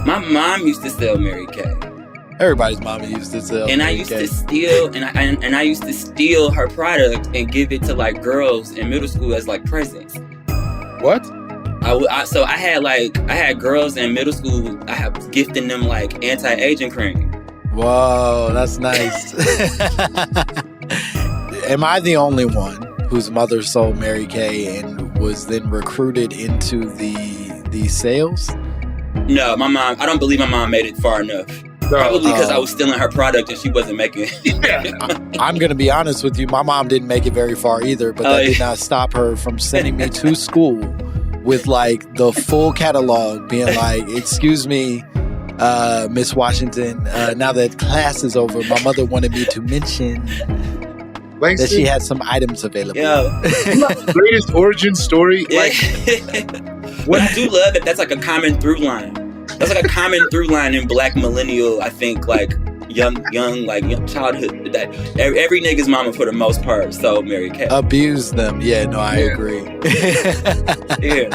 My mom used to sell Mary Kay. Everybody's mama used to sell. And I used to steal, and I used to steal her product and give it to like girls in middle school as like presents. What? So I had girls in middle school. I have gifting them like anti-aging cream. Whoa, that's nice. Am I the only one whose mother sold Mary Kay and was then recruited into the sales? No, my mom. I don't believe my mom made it far enough. Probably because I was stealing her product and she wasn't making it. I'm going to be honest with you. My mom didn't make it very far either, but that did not stop her from sending me to school with like the full catalog being like, excuse me, Miss Washington, now that class is over, my mother wanted me to mention Langston, that she had some items available. Yeah. Greatest origin story. Yeah. What I do love that's like a common through line. That's like a common through line in Black millennial, I think, like young childhood. That every nigga's mama, for the most part, sold Mary Kay. Abuse them. Yeah, no, I agree. Yeah.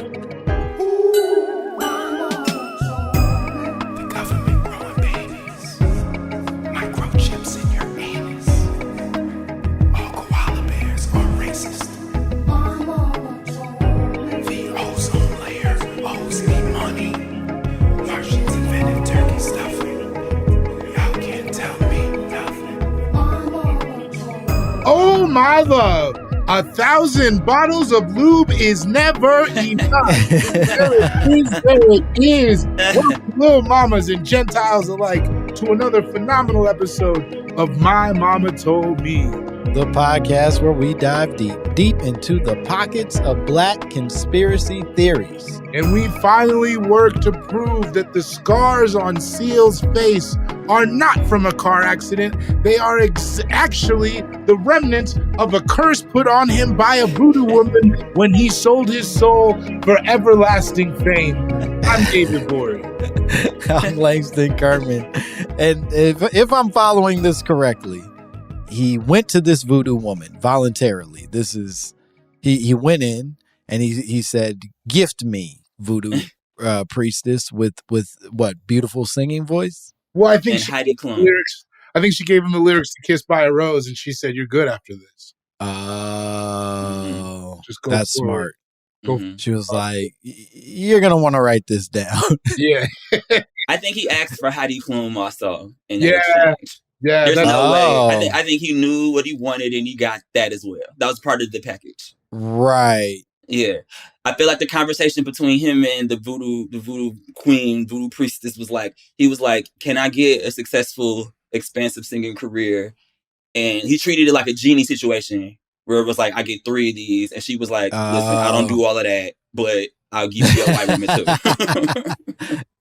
Oh my love, 1,000 bottles of lube is never enough. There it is. Welcome, little mamas and Gentiles alike, to another phenomenal episode of My Mama Told Me. The podcast where we dive deep into the pockets of Black conspiracy theories. And we finally work to prove that the scars on Seal's face are not from a car accident. They are actually the remnants of a curse put on him by a voodoo woman when he sold his soul for everlasting fame. I'm David Bory. I'm Langston Kerman. And if I'm following this correctly, he went to this voodoo woman voluntarily. He went in and he said, "Gift me, voodoo priestess," with what, beautiful singing voice? Well, I think I think she gave him the lyrics to "Kissed by a Rose," and she said, "You're good after this." Oh, Just go that's forward. smart. She was like, "You're gonna want to write this down." Yeah. I think he asked for Heidi Klum also. Yeah. There's no way. I think he knew what he wanted and he got that as well. That was part of the package. Right. Yeah. I feel like the conversation between him and the voodoo queen, voodoo priestess he was like, can I get a successful, expansive singing career? And he treated it like a genie situation where it was like, I get 3 of these. And she was like, listen, I don't do all of that, but I'll give you a white woman too.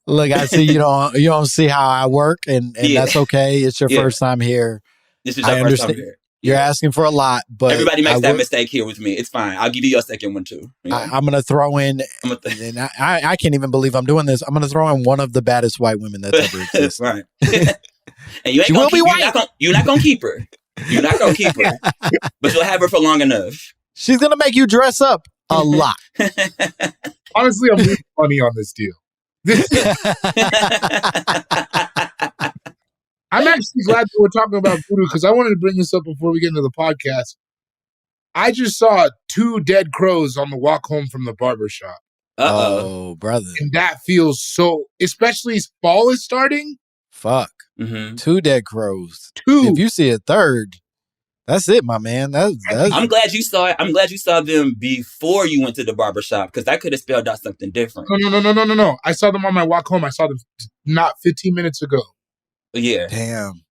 Look, I see you don't see how I work, and that's okay. It's your first time here. This is your first time here. You're asking for a lot, but everybody makes that mistake here with me. It's fine. I'll give you your second one too. You know? I'm gonna throw in, and I can't even believe I'm doing this. I'm gonna throw in one of the baddest white women that's ever existed. Right. And she will be white. You're not gonna keep her. You're not gonna keep her, but you'll have her for long enough. She's gonna make you dress up a lot. Honestly, I'm losing money on this deal. I'm actually glad that we're talking about voodoo because I wanted to bring this up before we get into the podcast. I just saw 2 dead crows on the walk home from the barbershop. Oh, brother. And that feels so, especially as fall is starting. Fuck. Mm-hmm. 2 dead crows. 2. If you see a third, that's it, my man. That's I'm glad you saw it. I'm glad you saw them before you went to the barbershop because that could have spelled out something different. No. I saw them on my walk home. I saw them not 15 minutes ago. Yeah. Damn.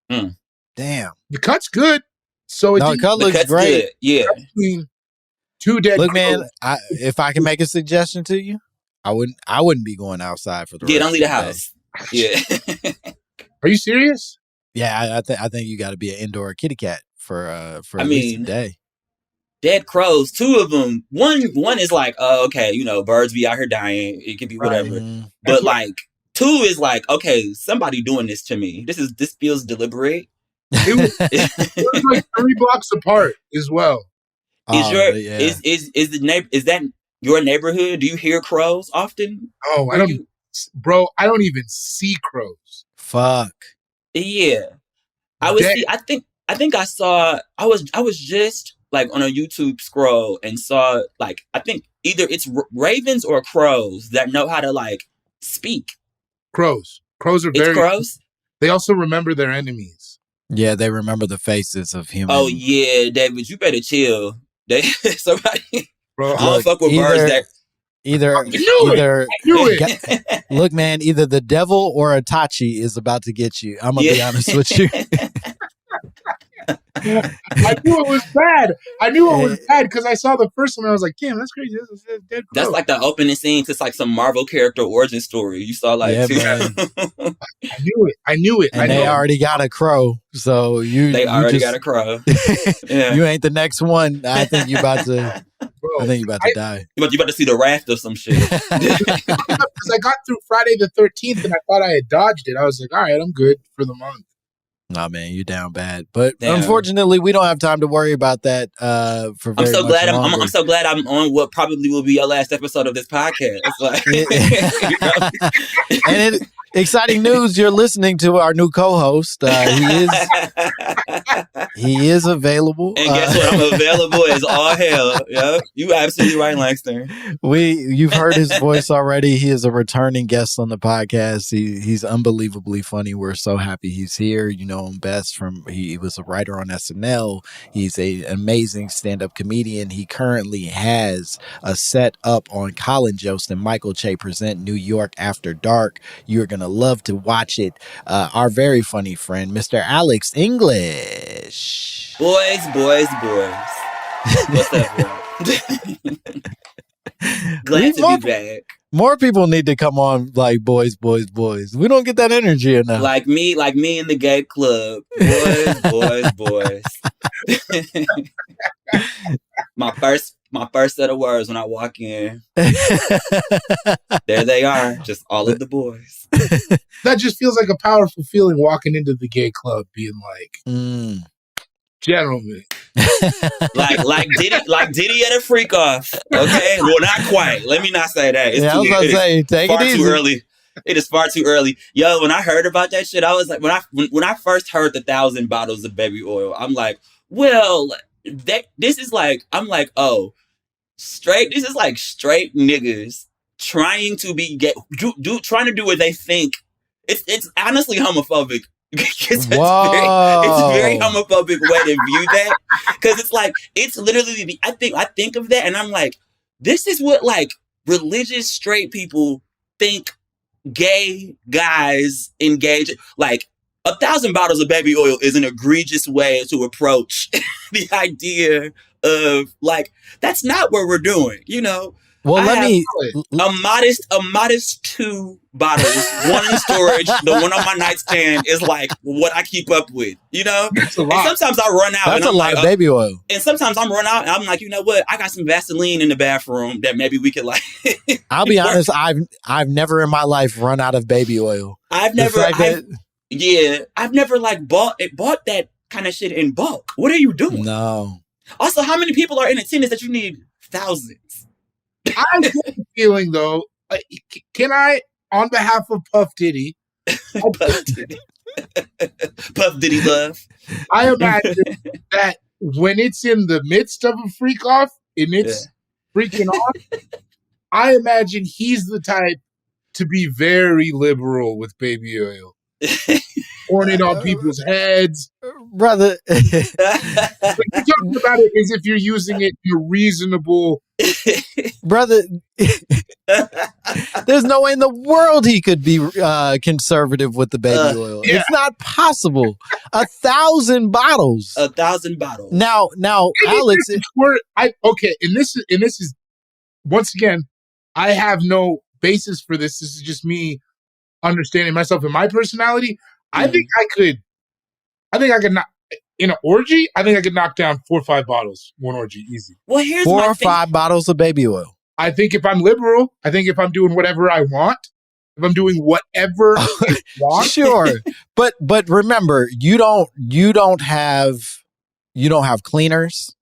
Damn. The cut's good. So the cut looks great. Good. Yeah. 2 dead Look, crows. man, if I can make a suggestion to you, I wouldn't be going outside for the rest don't leave the of house. Yeah. Are you serious? Yeah, I think you got to be an indoor kitty cat for at least a day. Dead crows, 2 of them. One is like, oh, okay, birds be out here dying. It could be whatever. Right. But like 2 is like, okay, somebody doing this to me. This feels deliberate. It was like 3 blocks apart as well. Is that your neighborhood? Do you hear crows often? Oh, I don't. bro, I don't even see crows. Fuck. Yeah. I think I saw, I was just like on a YouTube scroll and saw like, I think either it's ravens or crows that know how to like speak. Crows are It's very, crows? they also remember their enemies. Yeah, they remember the faces of humans. Oh yeah, David, you better chill. Somebody, Bro, I don't fuck with birds that. Either look, man, either the devil or Itachi is about to get you. I'm gonna be honest with you. I knew it was bad because I saw the first one and I was like, damn, that's crazy. That's a dead crow. That's like the opening scene to like some Marvel character origin story. You saw like, I knew it. And they already got a crow, so they already got a crow. Yeah. You ain't the next one. I think you about to. Bro, I think you about to die. You about to see the raft of some shit. Because I got through Friday the 13th and I thought I had dodged it. I was like, all right, I'm good for the month. Nah, man, you're down bad. But unfortunately, we don't have time to worry about that for very much longer. I'm so glad I'm on what probably will be your last episode of this podcast. Like, and exciting news! You're listening to our new co-host. He is available. And guess what? I'm available as all hell. Yep, you absolutely right, Langston. You've heard his voice already. He is a returning guest on the podcast. He's unbelievably funny. We're so happy he's here. You know him best from he was a writer on SNL. He's an amazing stand-up comedian. He currently has a set up on Colin Jost and Michael Che present New York After Dark. You're gonna love to watch it. Our very funny friend, Mr. Alex English. Boys. What's up, bro? Glad to be back. More people need to come on like boys. We don't get that energy enough. Like me in the gay club. Boys. My first set of words when I walk in. There they are, just all of the boys. That just feels like a powerful feeling walking into the gay club, being like, gentlemen. like Diddy at a freak off. Okay, well, not quite. Let me not say that. I was about to say, take it easy. Too early. It is far too early. Yo, when I heard about that shit, I was like, when I first heard the 1,000 bottles of baby oil, I'm like, well, this is like, I'm like, oh, this is like straight niggas trying to be trying to do what they think. It's honestly homophobic. It's very homophobic way to view that, because it's like, it's literally I think of that and I'm like, this is what like religious straight people think gay guys engage. Like 1,000 bottles of baby oil is an egregious way to approach the idea of like, that's not what we're doing, you know. Well, a modest 2 bottles, one in storage, the one on my nightstand is like what I keep up with, you know. That's a lot. And sometimes I run out. That's a lot of baby oil. And sometimes I'm run out, and I'm like, you know what? I got some Vaseline in the bathroom that maybe we could like. I'll be honest. I've never in my life run out of baby oil. I've never like bought that kind of shit in bulk. What are you doing? No. Also, how many people are in attendance that you need thousands? I get the feeling, though. Can I, on behalf of Puff Diddy, Puff Diddy love, I imagine that when it's in the midst of a freak off and it's freaking off, I imagine he's the type to be very liberal with baby oil. Pouring it on people's heads. Brother. But you're talking about it as if you're using it in a reasonable... Brother, there's no way in the world he could be conservative with the baby oil. Yeah. It's not possible. 1,000 bottles. 1,000 bottles. Now, Alex... And this is, once again, I have no basis for this. This is just me understanding myself and my personality. I think I could knock in an orgy. I think I could knock down 4 or 5 bottles, one orgy, easy. Well, here's 4 or 5 bottles of baby oil. I think if I'm liberal, I think if I'm doing whatever I want, if I'm doing whatever I want, sure. But remember, you don't have cleaners.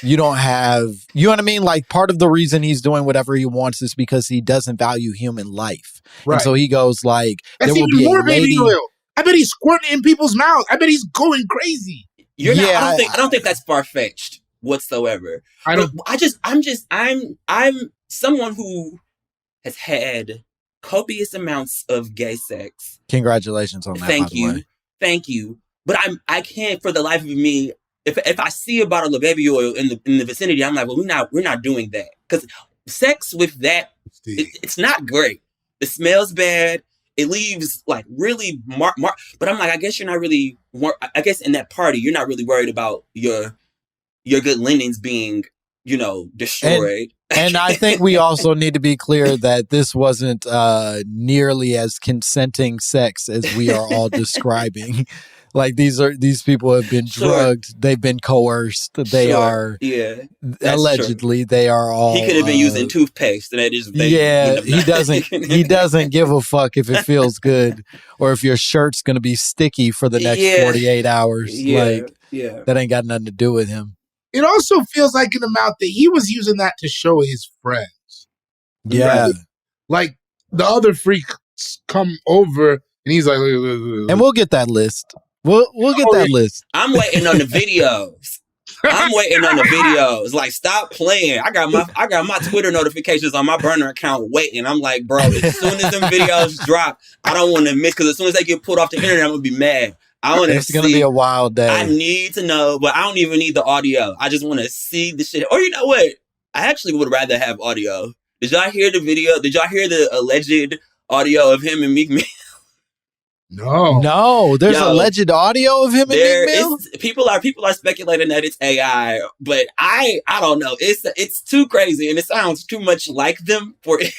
You don't have, you know what I mean? Like, part of the reason he's doing whatever he wants is because he doesn't value human life. Right. And so he goes like, That's there will even be more a lady. baby oil. I bet he's squirting in people's mouths. I bet he's going crazy. I don't think that's far-fetched whatsoever. I'm someone who has had copious amounts of gay sex. Congratulations on that. Thank you. But I can't for the life of me. If I see a bottle of baby oil in the vicinity, I'm like, well, we're not doing that, because sex with that, it's not great. It smells bad. It leaves like really but I'm like, I guess you're not really. I guess in that party, you're not really worried about your good linens being, destroyed. And I think we also need to be clear that this wasn't nearly as consenting sex as we are all describing. Like, these people have been drugged, they've been coerced, they are allegedly they are all. He could have been using toothpaste, and he doesn't give a fuck if it feels good or if your shirt's gonna be sticky for the next 48 hours. That ain't got nothing to do with him. It also feels like an amount that he was using that to show his friends. Yeah. Right? Like, the other freaks come over and he's like, and we'll get that list. We'll get that list. I'm waiting on the videos. Like, stop playing. I got my Twitter notifications on my burner account waiting. I'm like, bro, as soon as them videos drop, I don't want to miss, because as soon as they get pulled off the internet, I'm gonna be mad. It's going to be a wild day. I need to know, but I don't even need the audio. I just want to see the shit. Or you know what? I actually would rather have audio. Did y'all hear the video? Did y'all hear the alleged audio of him and Meek Mill? No. There's alleged audio of him and Meek Mill? People are speculating that it's AI, but I don't know. It's too crazy, and it sounds too much like them for it.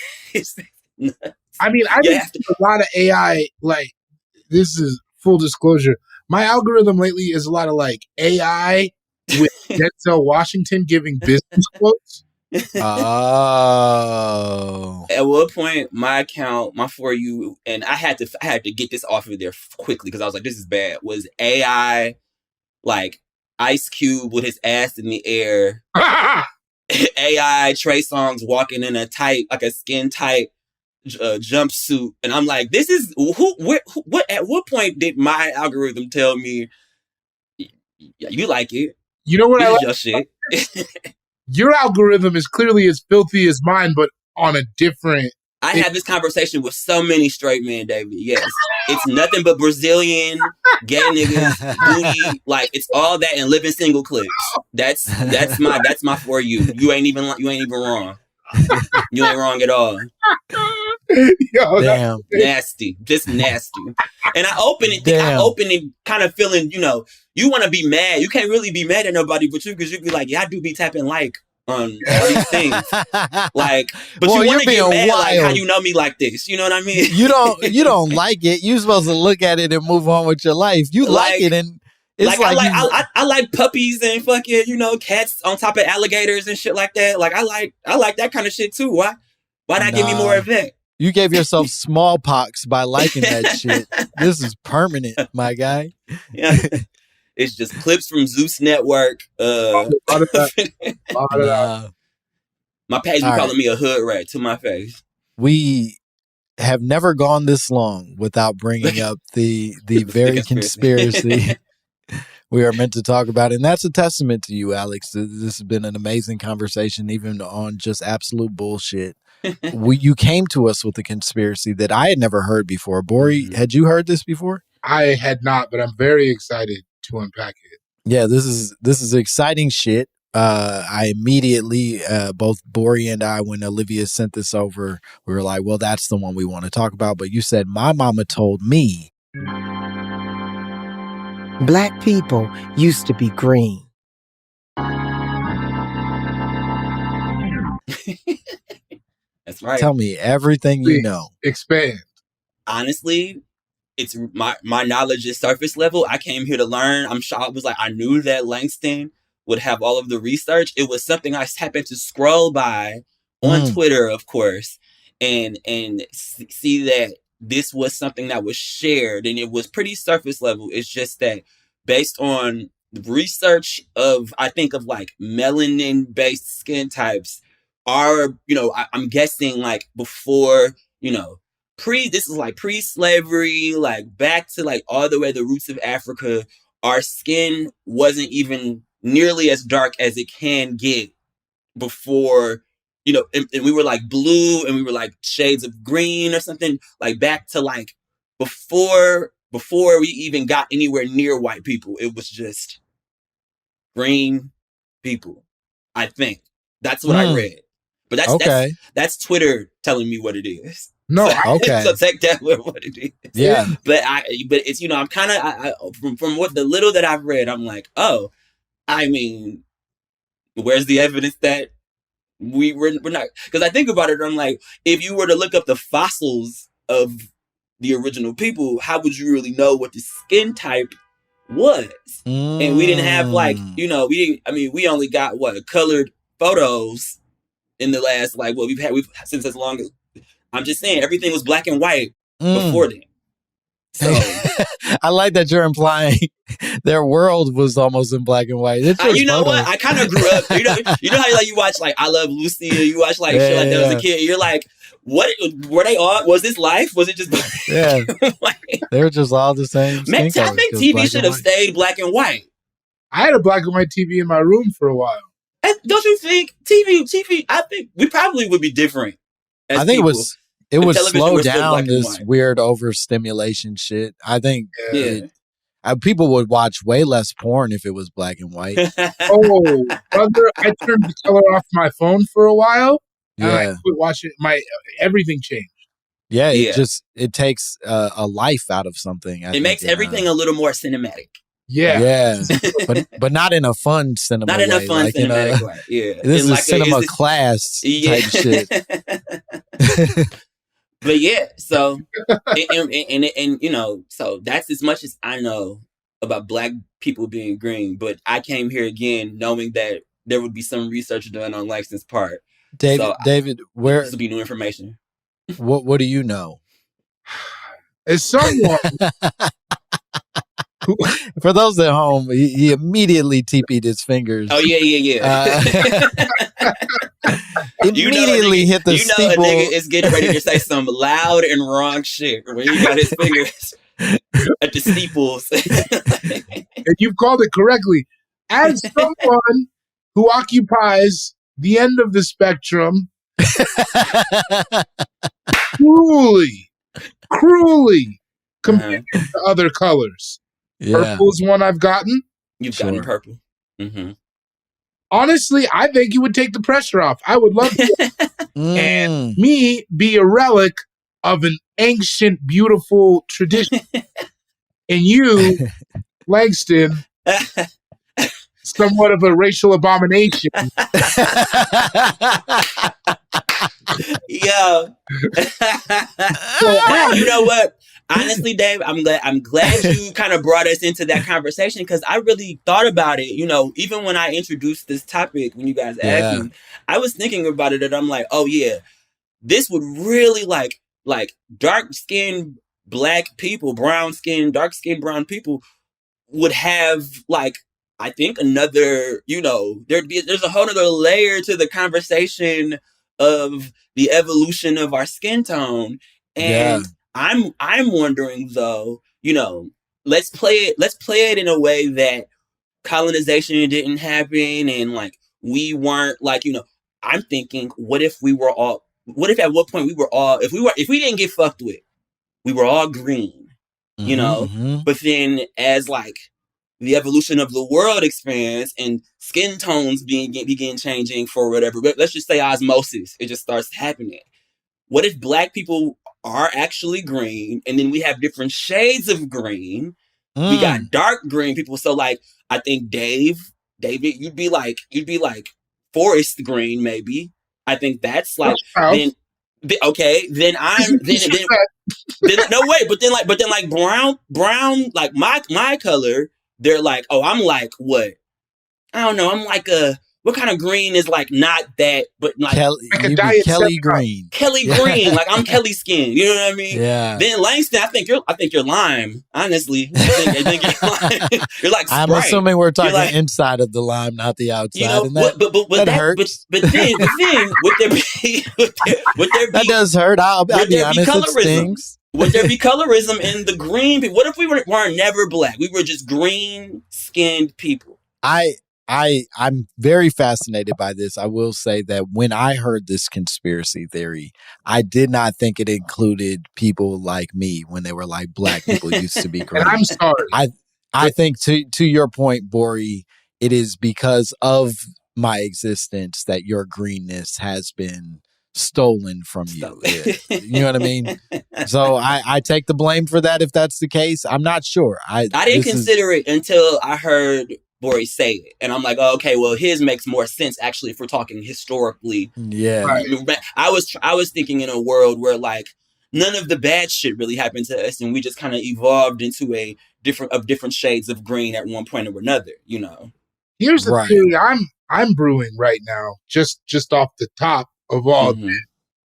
I mean, I think a lot of AI, like, this is full disclosure. My algorithm lately is a lot of like AI with Denzel Washington giving business quotes. Oh. At one point, my account, my For You, and I had to get this off of there quickly because I was like, this is bad. Was AI like Ice Cube with his ass in the air? AI Trey Songz walking in a skin tight jumpsuit, and I'm like, this is what at what point did my algorithm tell me you like it? You know what this I like? Your shit. Your algorithm is clearly as filthy as mine, but on a different. I had this conversation with so many straight men, David. Yes, it's nothing but Brazilian gay niggas, booty, like it's all that and living single clips. That's my For You. You ain't even wrong. You ain't wrong at all. Yo, damn, nasty, just nasty. And I open it kind of feeling, you want to be mad. You can't really be mad at nobody but you, because you be like, yeah, I do be tapping like on all these things. Like, but you want to get mad like how you know me like this. You know what I mean? You don't like it. You're supposed to look at it and move on with your life. You like it, and it's I like puppies and fucking, cats on top of alligators and shit like that. Like I like that kind of shit too. Why not give me more of that? You gave yourself smallpox by liking that shit. This is permanent, my guy. Yeah. It's just clips from Zeus Network. My page be calling me a hood rat to my face. We have never gone this long without bringing up the very conspiracy we are meant to talk about. And that's a testament to you, Alex. This has been an amazing conversation, even on just absolute bullshit. You came to us with a conspiracy that I had never heard before. Bori, had you heard this before? I had not, but I'm very excited to unpack it. Yeah, this is exciting shit. I immediately, both Bori and I, when Olivia sent this over, we were like, well, that's the one we want to talk about. But you said, my mama told me. Black people used to be green. That's right. Tell me everything you know. Expand. Honestly, it's my knowledge is surface level. I came here to learn. I knew that Langston would have all of the research. It was something I happened to scroll by on Twitter, of course, and see that this was something that was shared, and it was pretty surface level. It's just that based on research of, I think, of like melanin based skin types are, I'm guessing like before, this is like pre-slavery, like back to like all the way the roots of Africa, our skin wasn't even nearly as dark as it can get before, and we were like blue and we were like shades of green or something, like back to like before we even got anywhere near white people. It was just green people, I think. That's what I read. But that's Twitter telling me what it is. No, so take that with what it is. Yeah. But it's, I'm kind of, from what the little that I've read, I'm like, oh, I mean, where's the evidence that we're not? Because I think about it, I'm like, if you were to look up the fossils of the original people, how would you really know what the skin type was? And we didn't have like, we only got colored photos in the last, like, we've since as long as, I'm just saying, everything was black and white before then. So I like that you're implying their world was almost in black and white. You know what? I kind of grew up. You know how you watch like I Love Lucy, or you watch like shit like that as a kid. You're like, what were they all? Was this life? Was it just? They were just all the same. I think TV should have stayed black and white. I had a black and white TV in my room for a while. And don't you think TV? I think we probably would be different. I think it would slow down this weird overstimulation shit. I think people would watch way less porn if it was black and white. Oh, brother, I turned the color off my phone for a while. And I quit watching. Everything changed. Yeah, it takes a life out of something. It makes everything a little more cinematic. Yeah. but not in a fun cinema way. Not in a fun cinematic way. Yeah. This is like cinema class type shit. But yeah, so and so that's as much as I know about black people being green. But I came here again knowing that there would be some research done on Langston's part. David, where this will be new information. What do you know? As someone for those at home, he immediately TP'd his fingers. Oh yeah. Immediately hit the steeple. A nigga is getting ready to say some loud and wrong shit when he got his fingers at the steeples. And you've called it correctly. As someone who occupies the end of the spectrum, cruelly compared to other colors. Purple is one I've gotten. You've gotten purple. Mm-hmm. Honestly, I think you would take the pressure off. I would love to. And me be a relic of an ancient, beautiful tradition. And you, Langston, somewhat of a racial abomination. Yo. You know what? Honestly, Dave, I'm glad you kind of brought us into that conversation, because I really thought about it. Even when I introduced this topic, when you guys asked me, I was thinking about it, and I'm like, oh yeah, this would really like dark-skinned black people, brown-skinned, dark-skinned brown people would have like, I think another, there's a whole other layer to the conversation of the evolution of our skin tone. And I'm wondering though, let's play it in a way that colonization didn't happen, and like we weren't like, I'm thinking, what if at what point if we didn't get fucked with, we were all green, but then as like the evolution of the world expands and skin tones begin changing for whatever, but let's just say osmosis, it just starts happening. What if black people are actually green, and then we have different shades of green? We got dark green people. So like, I think David, you'd be like forest green, maybe. I think that's like, then brown, like my color, they're like, oh, I'm like what? I don't know. I'm like a what kind of green is like not that, but like Kelly Green. Kelly Green, like I'm Kelly skin. You know what I mean? Yeah. Then Langston, I think you're lime. Honestly, I think you're lime. You're like Sprite. I'm assuming we're talking inside of the lime, not the outside. You know, and that hurts. But then would there be that does hurt. I'll be honest. It stings. Would there be colorism in the green people? What if we weren't never black? We were just green-skinned people. I'm very fascinated by this. I will say that when I heard this conspiracy theory, I did not think it included people like me when they were like black people used to be green. And I'm sorry. I think to your point, Bori, it is because of my existence that your greenness has been stolen from you. You know what I mean? So I take the blame for that if that's the case. I'm not sure. I didn't consider it until I heard Bori say it. And I'm like, oh, okay, well, his makes more sense actually if we're talking historically. Yeah. Right. I was thinking in a world where like none of the bad shit really happened to us and we just kind of evolved into different shades of green at one point or another, you know. Here's the theory I'm brewing right now, just off the top of all that.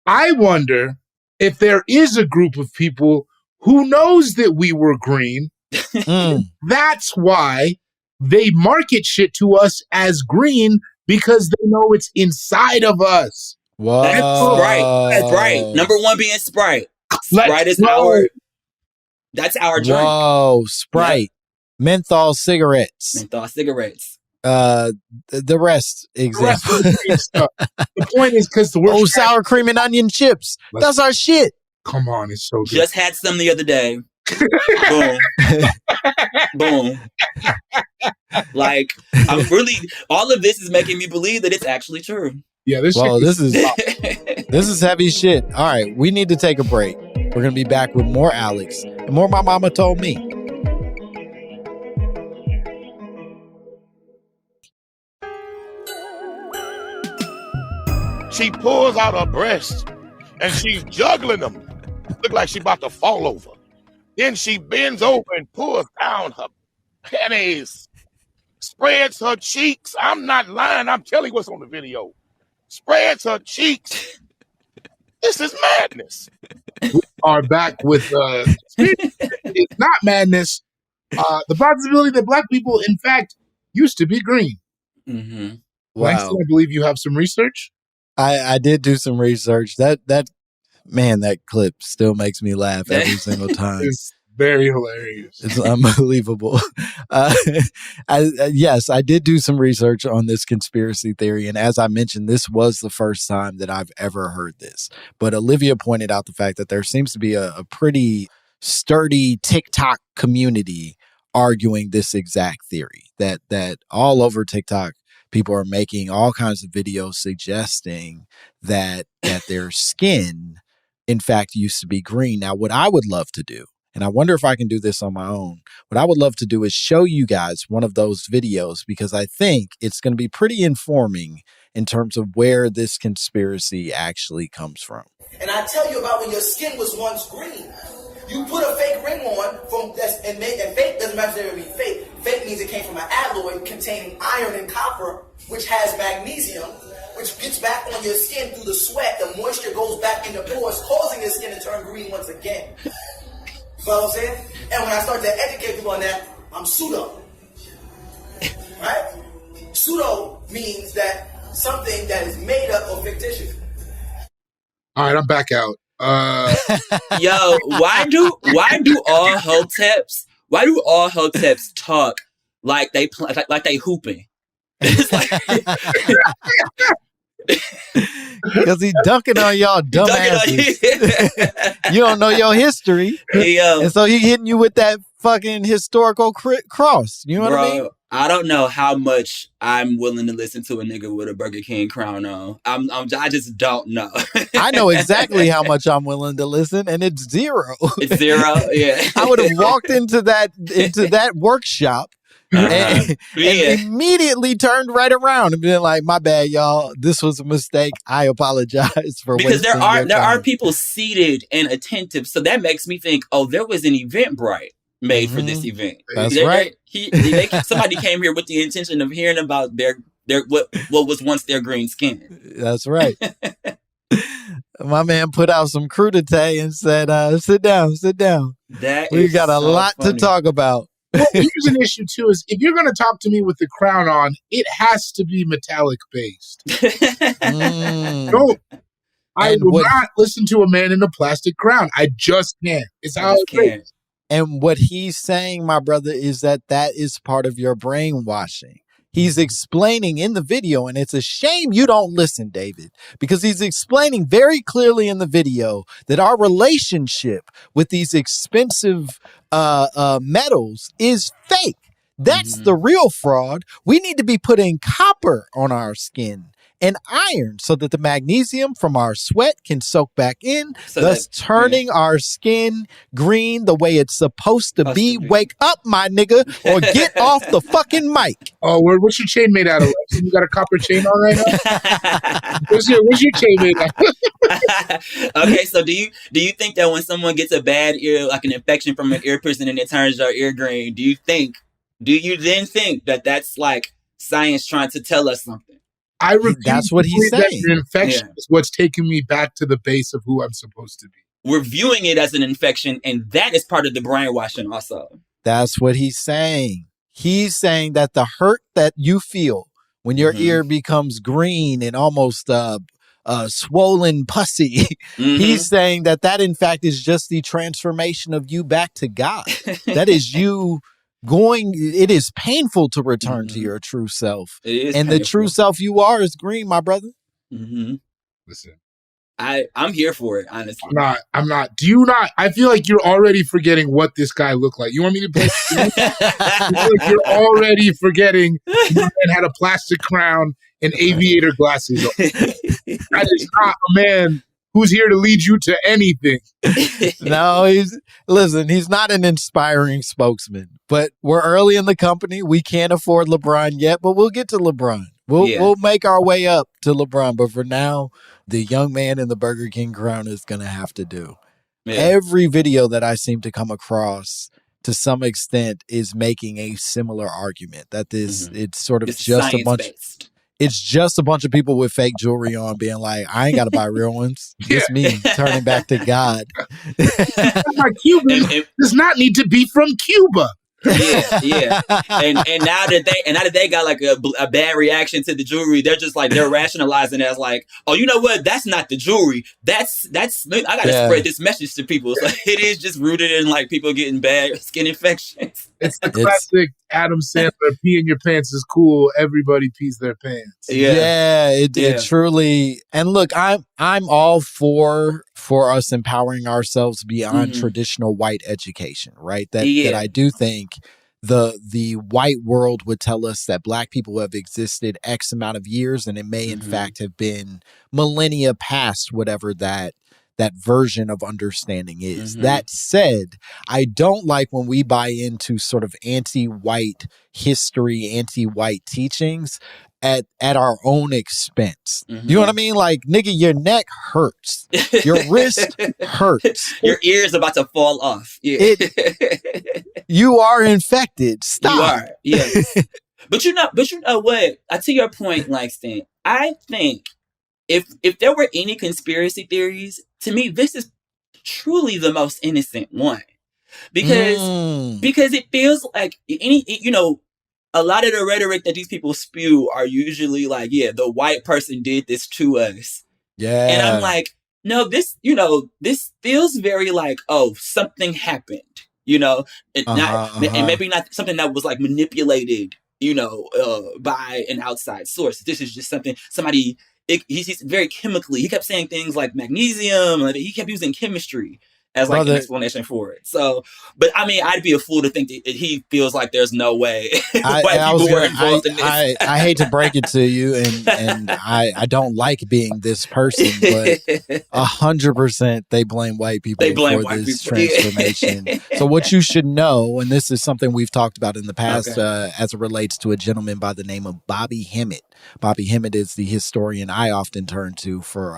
I wonder if there is a group of people who knows that we were green. That's why they market shit to us as green, because they know it's inside of us. Whoa. That's right. Number one being Sprite. Sprite is that's our drink. Whoa, Sprite. Yeah. Menthol cigarettes. The rest example. The point is because the sour cream and onion chips. That's our shit. Come on, it's so good. Just had some the other day. Boom. Boom. Like, I'm really, all of this is making me believe that it's actually true. Yeah, this is heavy shit. All right, we need to take a break. We're going to be back with more Alex and more My Mama Told Me. She pulls out her breast and she's juggling them. Look like she about to fall over. Then she bends over and pulls down her panties, spreads her cheeks. I'm not lying. I'm telling you what's on the video. Spreads her cheeks. This is madness. We are back with it's not madness. The possibility that black people, in fact, used to be green. Mm-hmm. Wow. Langston, I believe you have some research. I did do some research. That clip still makes me laugh every single time. It's very hilarious. It's unbelievable. Yes, I did do some research on this conspiracy theory. And as I mentioned, this was the first time that I've ever heard this. But Olivia pointed out the fact that there seems to be a pretty sturdy TikTok community arguing this exact theory, that all over TikTok, people are making all kinds of videos suggesting that their skin, in fact, used to be green. Now, what I would love to do, and I wonder if I can do this on my own, what I would love to do is show you guys one of those videos, because I think it's going to be pretty informing in terms of where this conspiracy actually comes from. And I tell you about when your skin was once green. You put a fake ring on and fake doesn't necessarily mean fake. Fake means it came from an alloy containing iron and copper, which has magnesium, which gets back on your skin through the sweat. The moisture goes back in the pores, causing your skin to turn green once again. You know what I'm saying? And when I start to educate people on that, I'm pseudo. Right? Pseudo means that something that is made up or fictitious. All right, I'm back out. Yo, why do all hoteps talk like they hooping? It's like because he dunking on y'all dumbasses. You don't know your history, and so he hitting you with that fucking historical cross. You know what I mean? I don't know how much I'm willing to listen to a nigga with a Burger King crown on. I just don't know. I know exactly how much I'm willing to listen, and it's zero. It's zero? Yeah. I would have walked into that workshop and immediately turned right around and been like, my bad, y'all. This was a mistake. I apologize for because there are people seated and attentive. So that makes me think, oh, there was an Eventbrite made for this event. That's right. Somebody came here with the intention of hearing about their what was once their green skin. That's right. My man put out some crudité and said, sit down. We got a lot to talk about. Well, here's an issue too: is if you're going to talk to me with the crown on, it has to be metallic based. No, I will not listen to a man in a plastic crown. I just can't. It's how it is. And what he's saying, my brother, is that is part of your brainwashing. He's explaining in the video, and it's a shame you don't listen, David, because he's explaining very clearly in the video that our relationship with these expensive metals is fake. That's the real fraud. We need to be putting copper on our skin and iron so that the magnesium from our sweat can soak back in, thus turning our skin green the way it's supposed to be. Wake up, my nigga, or get off the fucking mic. Oh, what's your chain made out of? You got a copper chain on right now? What's your chain made out of? Okay, so do you think that when someone gets a bad ear, like an infection from an ear piercing and it turns your ear green, do you then think that that's like science trying to tell us something? That's what he's saying. An infection is what's taking me back to the base of who I'm supposed to be. We're viewing it as an infection, and that is part of the brainwashing also. That's what he's saying. He's saying that the hurt that you feel when your ear becomes green and almost swollen pussy, he's saying that in fact is just the transformation of you back to God. That is you it is painful to return to your true self. And painful. The true self you are is green, my brother. Listen, I'm here for it, honestly. I'm not. Do you not? I feel like you're already forgetting what this guy looked like. You want me to play? You're already forgetting the man had a plastic crown and aviator glasses on. That is not a man who's here to lead you to anything. No, he's not an inspiring spokesman, but we're early in the company. We can't afford LeBron yet, but we'll get to LeBron. We'll make our way up to LeBron, but for now, the young man in the Burger King crown is going to have to do. Yeah. Every video that I seem to come across to some extent is making a similar argument that it's sort of just a bunch. It's just a bunch of people with fake jewelry on being like, I ain't got to buy real ones. Just me turning back to God. My Cuban does not need to be from Cuba. Yeah. And now that they got like a bad reaction to the jewelry, they're just like, they're rationalizing it as like, oh, you know what? That's not the jewelry. That's I gotta spread this message to people. It's like, it is just rooted in like people getting bad skin infections. It's the classic Adam Sandler, pee in your pants is cool. Everybody pees their pants. It truly. And look, I'm all for us empowering ourselves beyond traditional white education, right? That I do think the white world would tell us that Black people have existed X amount of years, and it may in fact have been millennia past whatever that version of understanding is. That said, I don't like when we buy into sort of anti-white history, anti-white teachings at our own expense. You know what I mean? Like, nigga, your neck hurts. Your wrist hurts. Your ear's about to fall off. Yeah. You are infected. Stop. You are. Yes. But you know what? To your point, Langston, I think if there were any conspiracy theories, to me, this is truly the most innocent one. Because it feels like a lot of the rhetoric that these people spew are usually like, the white person did this to us. Yeah. And I'm like, no, this feels very like, oh, something happened, and maybe not something that was like manipulated, by an outside source. This is just something he's very chemically. He kept saying things like magnesium. He kept using chemistry as like an explanation for it. So, but I mean, I'd be a fool to think that he feels like there's no way white people were involved in this. I hate to break it to you, and I don't like being this person, but 100% they blame white people for this transformation. So what you should know, and this is something we've talked about in the past, as it relates to a gentleman by the name of Bobby Hemmett. Bobby Hemmett is the historian I often turn to for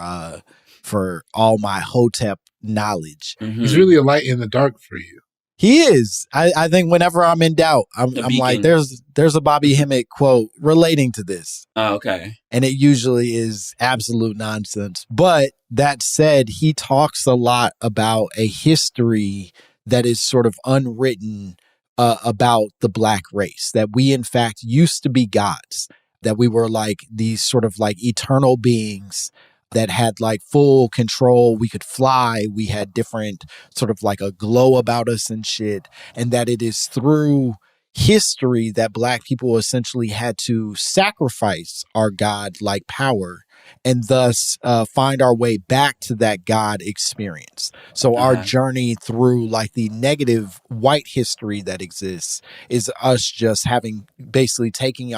all my Hotep knowledge. He's really a light in the dark for you. He is. I think whenever I'm in doubt, I'm like, there's a Bobby Hemmett quote relating to this. Oh, okay. And it usually is absolute nonsense. But that said, he talks a lot about a history that is sort of unwritten about the Black race, that we in fact used to be gods, that we were like these sort of like eternal beings that had like full control. We could fly. We had different sort of like a glow about us and shit. And that it is through history that Black people essentially had to sacrifice our God-like power and thus find our way back to that God experience. So our journey through like the negative white history that exists is us just having basically taking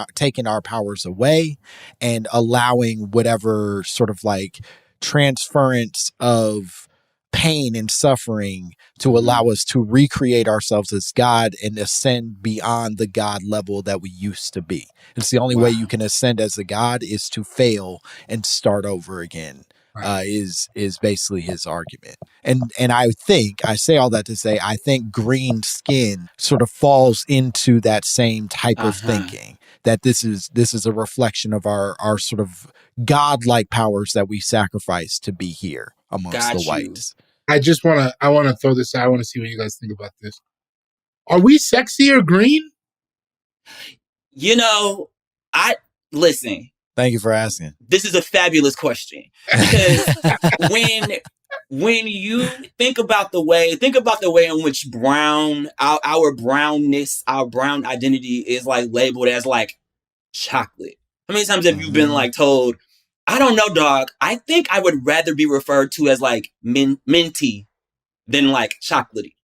our powers away and allowing whatever sort of like transference of pain and suffering to allow us to recreate ourselves as God and ascend beyond the God level that we used to be. It's the only way you can ascend as a God is to fail and start over again. Is basically his argument. And I say all that to say, I think green skin sort of falls into that same type of thinking, that this is a reflection of our sort of godlike powers that we sacrifice to be here amongst the whites. I want to throw this out. I want to see what you guys think about this. Are we sexy or green? You know, listen. Thank you for asking. This is a fabulous question, because when you think about the way in which our brownness, our brown identity is like labeled as like chocolate. How many times have you been like told, I don't know, dog, I think I would rather be referred to as like minty than like chocolatey.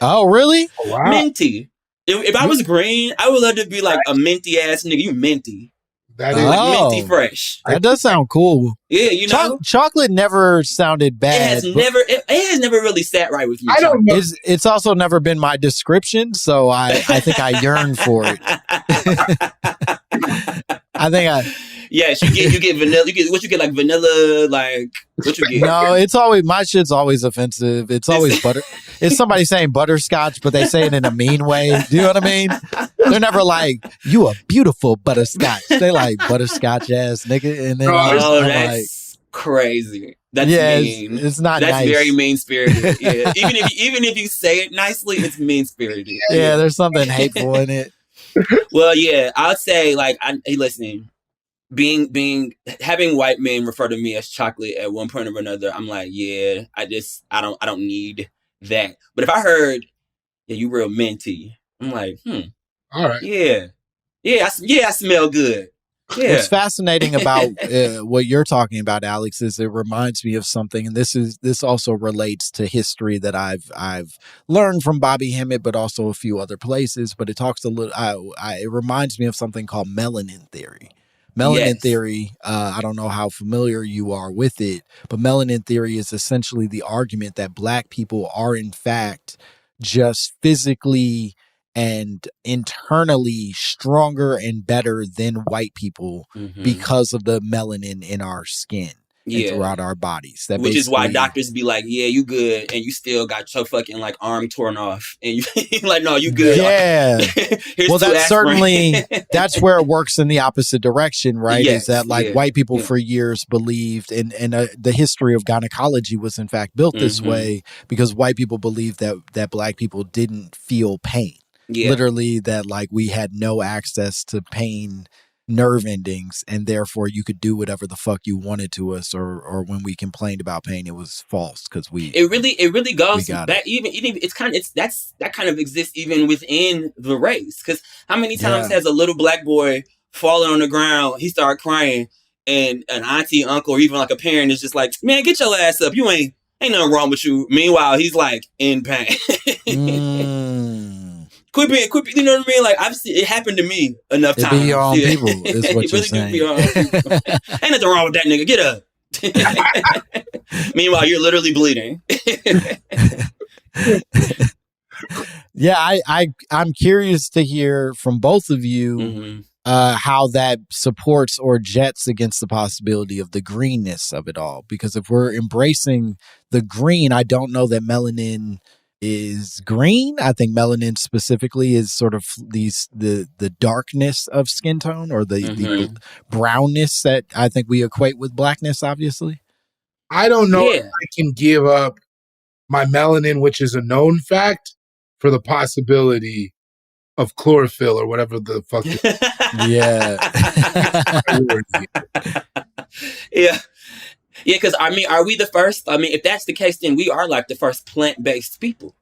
Oh, really? Oh, wow. Minty. If I was green, I would love to be like a minty ass nigga. You minty. That is like minty fresh. That does sound cool. Yeah, you know, chocolate never sounded bad. It has never really sat right with me. I don't know. It's also never been my description, so I think I yearn for it. Yes, you get vanilla. You get like vanilla, like what you get? No, it's always, my shit's always offensive. It's always butter. It's somebody saying butterscotch, but they say it in a mean way. Do you know what I mean? They're never like, you a beautiful butterscotch. They like butterscotch ass nigga. And then that's like, crazy. That's mean. It's not That's nice. very mean spirited. Yeah. even if you say it nicely, it's mean spirited. Yeah, there's something hateful in it. Well, yeah, I'd say like, hey, listen, having white men refer to me as chocolate at one point or another, I'm like, yeah, I don't need that. But if I heard, yeah, you real minty, I'm like, all right, yeah, I smell good. Yeah. What's fascinating about what you're talking about, Alex, is it reminds me of something, and this also relates to history that I've learned from Bobby Hemmett, but also a few other places. But it talks a little. It reminds me of something called melanin theory. Melanin theory, I don't know how familiar you are with it, but melanin theory is essentially the argument that Black people are in fact just physically and internally stronger and better than white people because of the melanin in our skin and throughout our bodies. Which is why doctors be like, yeah, you good, and you still got your fucking like arm torn off, and you like, no, you good. Yeah. Well, that's certainly, that's where it works in the opposite direction, right? Yes, is that like white people for years believed, and the history of gynecology was in fact built this way because white people believed that Black people didn't feel pain. Yeah. Literally that like we had no access to pain nerve endings, and therefore you could do whatever the fuck you wanted to us, or when we complained about pain, it was false because it really goes back. Even that kind of exists even within the race. Because how many times has a little Black boy fallen on the ground, he started crying, and an auntie, uncle, or even like a parent is just like, man, get your ass up, you ain't nothing wrong with you. Meanwhile, he's like in pain. Quit, you know what I mean? Like, I've seen it happen to me enough times. Be your own people, is what you're saying. Be your own people. Ain't nothing wrong with that nigga. Get up. Meanwhile, you're literally bleeding. Yeah, I'm curious to hear from both of you how that supports or jets against the possibility of the greenness of it all. Because if we're embracing the green, I don't know that melanin is green. I think melanin specifically is sort of the darkness of skin tone, or the brownness that I think we equate with blackness, obviously. I don't know if I can give up my melanin, which is a known fact, for the possibility of chlorophyll or whatever the fuck. Yeah. Yeah, because I mean, are we the first? I mean, if that's the case, then we are like the first plant-based people.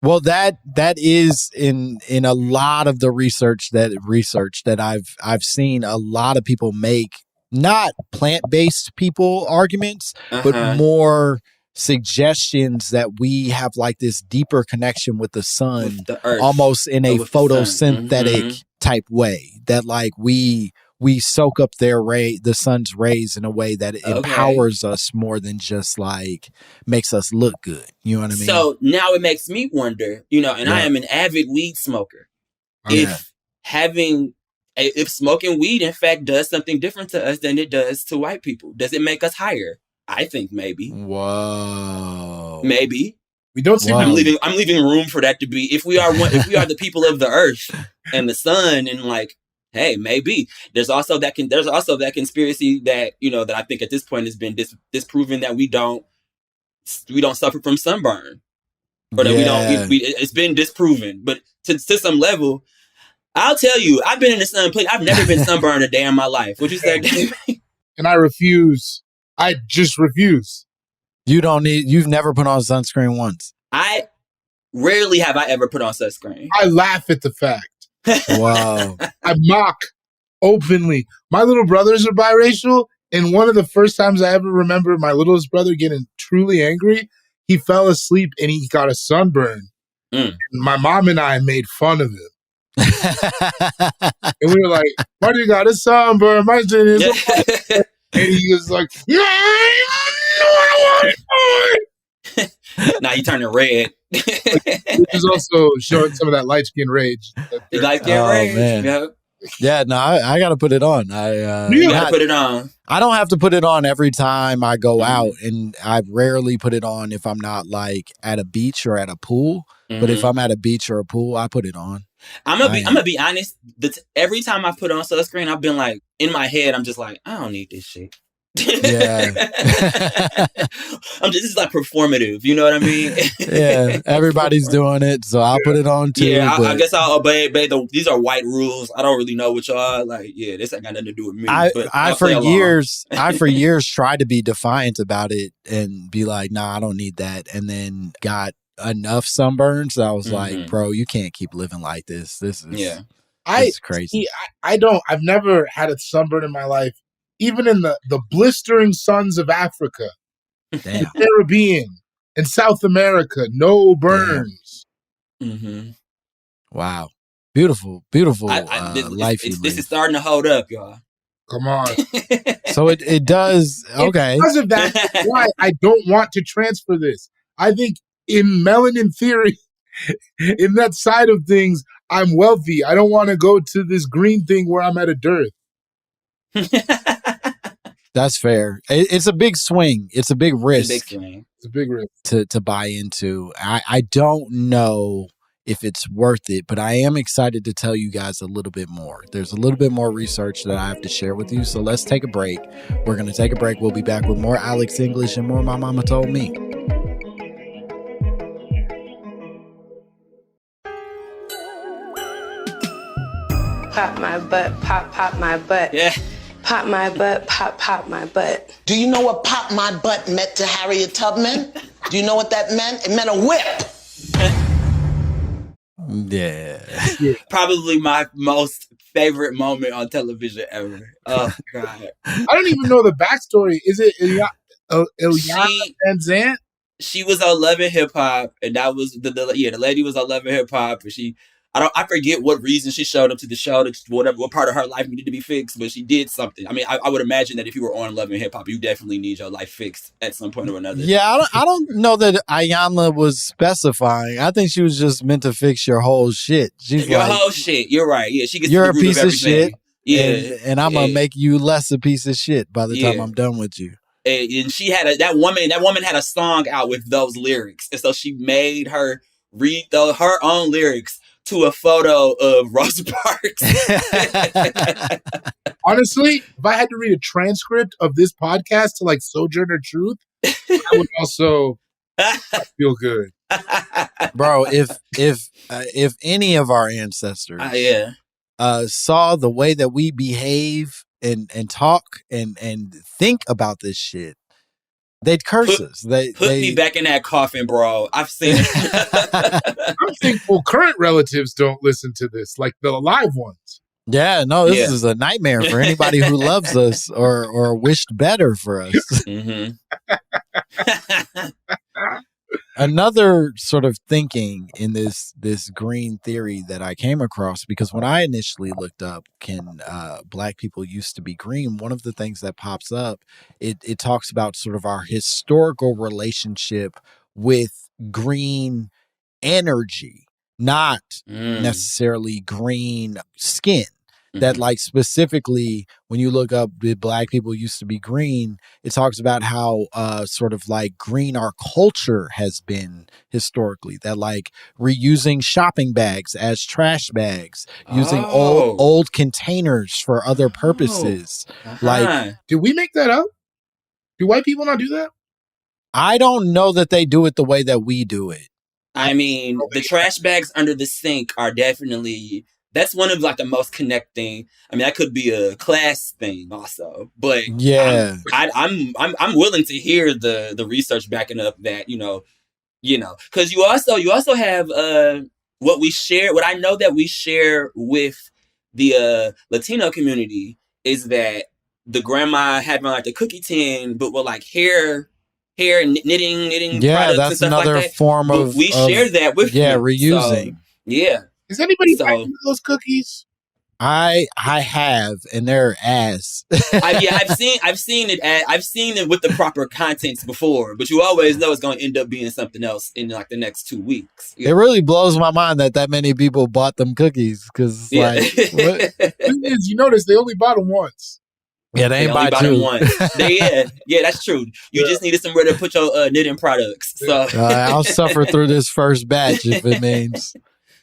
Well, that is in a lot of the research that I've seen a lot of people make, not plant-based people arguments, but more suggestions that we have like this deeper connection with the sun, with the earth, almost in a photosynthetic type way, that like we soak up the sun's rays in a way that empowers us more than just like makes us look good. You know what I mean? So now it makes me wonder, you know, and I am an avid weed smoker. If smoking weed, in fact, does something different to us than it does to white people, does it make us higher? I think maybe. Whoa. Maybe. We don't see. I'm leaving room for that to be. If we are the people of the earth and the sun, and like, hey, maybe there's also that conspiracy that, you know, that I think at this point has been disproven, that we don't suffer from sunburn, or that it's been disproven. But to some level, I'll tell you, I've been in the sun. I've never been sunburned a day in my life. Would you say, David? And I refuse. I just refuse. You've never put on sunscreen once. Rarely have I ever put on sunscreen. I laugh at the fact. Wow. I mock openly. My little brothers are biracial, and one of the first times I ever remember my littlest brother getting truly angry, he fell asleep and he got a sunburn. My mom and I made fun of him. And we were like, why do you got a sunburn? My son is and he was like, yeah, I want it. Now you turning red. Which is also showing some of that light skin rage. Light skin rage. Man. Yep. Yeah, no, I got to put it on. You got to put it on. I don't have to put it on every time I go out, and I rarely put it on if I'm not like at a beach or at a pool. But if I'm at a beach or a pool, I put it on. I'm gonna be honest. Every time I put on sunscreen, I've been like, in my head, I'm just like, I don't need this shit. Yeah. This is like performative, you know what I mean? Yeah, everybody's doing it, so I'll put it on too. Yeah, I guess I'll obey these are white rules. I don't really know what y'all like. Yeah, this ain't got nothing to do with me. I for years tried to be defiant about it and be like, nah, I don't need that, and then got enough sunburns that I was like, bro, you can't keep living like this. This is crazy. I've never had a sunburn in my life. Even in the blistering suns of Africa, the Caribbean, and South America, no burns. Wow. Beautiful life. This is starting to hold up, y'all. Come on. So it does. Okay. Because of that, that's why I don't want to transfer this. I think in melanin theory, in that side of things, I'm wealthy. I don't want to go to this green thing where I'm at a dearth. That's fair. It's a big swing. It's a big risk. It's a big risk to buy into. I don't know if it's worth it, but I am excited to tell you guys a little bit more. There's a little bit more research that I have to share with you. So let's take a break. We're going to take a break. We'll be back with more Alex English and more My Mama Told Me. Pop my butt, pop my butt. Yeah. Pop my butt, pop my butt. Do you know what pop my butt meant to Harriet Tubman? Do you know what that meant? It meant a whip. Yeah. Probably my most favorite moment on television ever. Oh, God. I don't even know the backstory. Is it Ilyana Van Zant? She was on Love and Hip Hop, and that was the lady was on Love and Hip Hop, and I forget what reason she showed up to the show, what part of her life needed to be fixed, but she did something. I mean, I would imagine that if you were on Love and Hip Hop, you definitely need your life fixed at some point or another. Yeah, I don't know that Iyanla was specifying. I think she was just meant to fix your whole shit. Your whole shit. You're right. Yeah, she gets you're a piece of shit. Yeah, and I'm gonna make you less a piece of shit by the time I'm done with you. And she had that woman had a song out with those lyrics, and so she made her read her own lyrics to a photo of Rosa Parks. Honestly, if I had to read a transcript of this podcast to like Sojourner Truth, I would also feel good. Bro, if any of our ancestors saw the way that we behave and talk and think about this shit, they'd curse us. Put me back in that coffin, bro. I've seen it. I'm thankful current relatives don't listen to this, like the alive ones. Yeah, no, this is a nightmare for anybody who loves us or wished better for us. Mm-hmm. Another sort of thinking in this green theory that I came across, because when I initially looked up, can Black people used to be green? One of the things that pops up, it talks about sort of our historical relationship with green energy, not necessarily green skin. That like specifically when you look up the Black people used to be green, it talks about how sort of like green our culture has been historically, that like reusing shopping bags as trash bags, using old containers for other purposes. Like, did we make that up? Do white people not do that? I don't know that they do it the way that we do it. I mean, the trash bags under the sink are definitely, that's one of like the most connecting. I mean, that could be a class thing also, but yeah, I'm willing to hear the research backing up that, you know, because you also have what we share. What I know that we share with the Latino community is that the grandma having like the cookie tin, but with like hair knitting yeah, products that's and stuff another like that. form of we share that with them. reusing. So, yeah. Is anybody buying those cookies? I have, and they're ass. I've seen it with the proper contents before, but you always know it's going to end up being something else in like the next 2 weeks. It really blows my mind that many people bought them cookies, because like, what? Thing is, you notice they only bought them once. Yeah, they ain't buy two. Yeah, that's true. You just needed somewhere to put your knitting products. So I'll suffer through this first batch if it means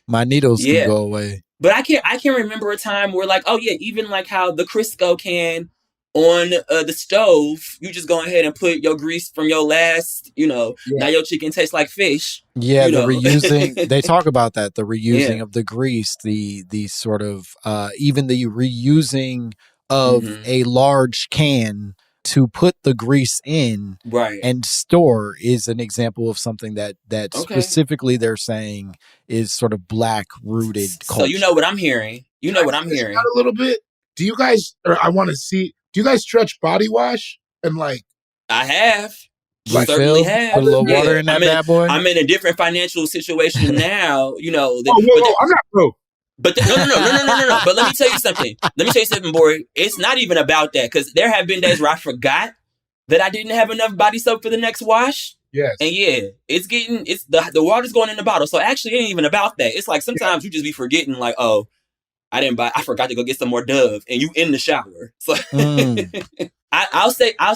my needles can go away. But I can remember a time where like, oh yeah, even like how the Crisco can on the stove, you just go ahead and put your grease from your last, now your chicken tastes like fish. Yeah, the reusing, they talk about that, the reusing of the grease, the sort of, even the reusing of a large can to put the grease in and store is an example of something that specifically they're saying is sort of Black rooted culture. So you know what I'm hearing? A little bit. Do you guys, or I want to see, do you guys stretch body wash and like? I have. Like certainly have. Put a little water in that bad boy. I'm in a different financial situation now, I'm not broke. But no. But let me tell you something. Boy. It's not even about that, because there have been days where I forgot that I didn't have enough body soap for the next wash. Yes. And it's the water's going in the bottle. So actually, it ain't even about that. It's like sometimes you just be forgetting, like, oh, I forgot to go get some more Dove, and you in the shower. So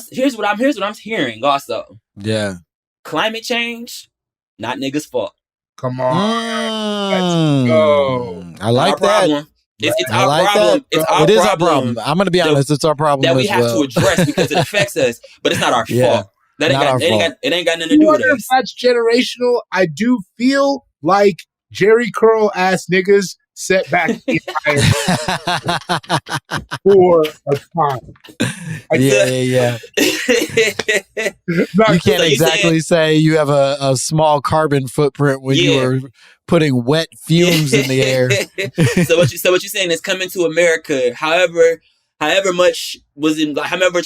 here's what I'm hearing also. Yeah. Climate change, not niggas' fault. Come on. Let's go. I like that. It's our problem. It is our problem. I'm going to be honest. It's our problem that we have to address because it affects us, but it's not our fault. It ain't got nothing to do with us. If that's generational, I do feel like Jerry Curl ass niggas set back the for a time. Yeah. You can't exactly say you have a small carbon footprint when you are putting wet fumes in the air. So what you're saying is coming to America, however much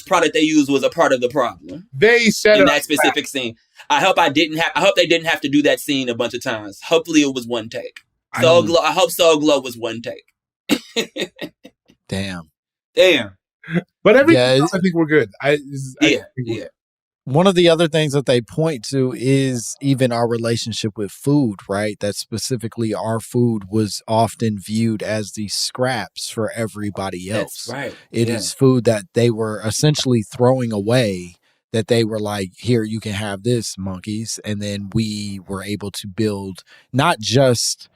product they used was a part of the problem. They said in that specific scene. I hope they didn't have to do that scene a bunch of times. Hopefully it was one take. I hope Soul Glow was one take. Damn. But everything else, I think we're good. One of the other things that they point to is even our relationship with food, right? That specifically our food was often viewed as the scraps for everybody else. That's right. It is food that they were essentially throwing away, that they were like, here, you can have this, monkeys. And then we were able to build not just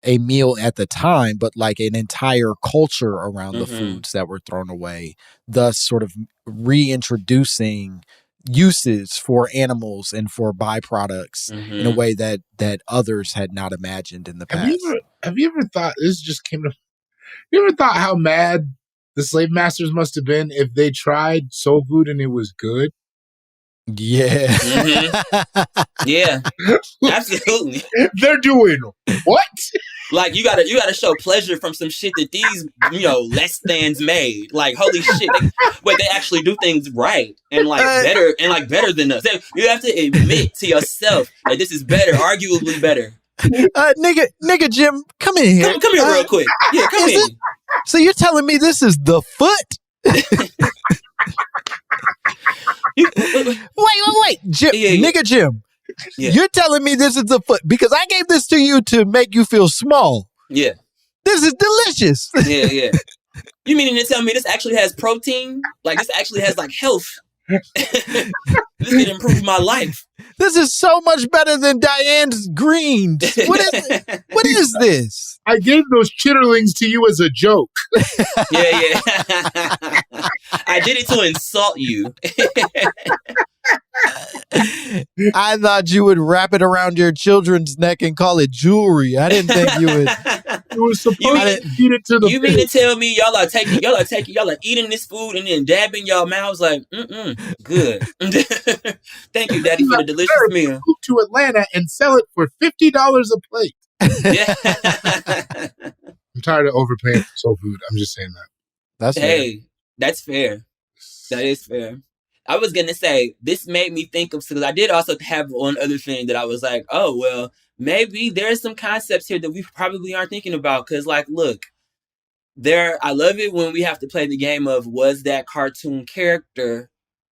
a meal at the time, but like an entire culture around the foods that were thrown away, thus sort of reintroducing uses for animals and for byproducts in a way that others had not imagined in the past. Have you ever thought, this just came to, you ever thought how mad the slave masters must have been if they tried soul food and it was good? Yeah. Yeah. Absolutely. They're doing what? Like you gotta show pleasure from some shit that these, less thans made. Like, holy shit, they actually do things right and better than us. You have to admit to yourself that this is better, arguably better. Nigga Jim, come in here. Come here real quick. Yeah, come in. So you're telling me this is the foot? Wait. Jim, Nigga Jim. Yeah. You're telling me this is the foot because I gave this to you to make you feel small. Yeah. This is delicious. Yeah. You meaning to tell me this actually has protein? Like this actually has like health? This could improve my life. This is so much better than Diane's greens. What is this? I gave those chitterlings to you as a joke. Yeah. I did it to insult you. I thought you would wrap it around your children's neck and call it jewelry. I didn't think you would. You were supposed to feed it to the. You mean to tell me y'all are eating this food and then dabbing y'all mouths like, good. Thank you, Daddy, for the delicious meal. Move to Atlanta and sell it for $50 a plate. Yeah. I'm tired of overpaying for soul food. I'm just saying that. That's fair. That's fair. That is fair. I was going to say, this made me think of, because I did also have one other thing that I was like, oh, well, maybe there's some concepts here that we probably aren't thinking about. Because, like, look, I love it when we have to play the game of, was that cartoon character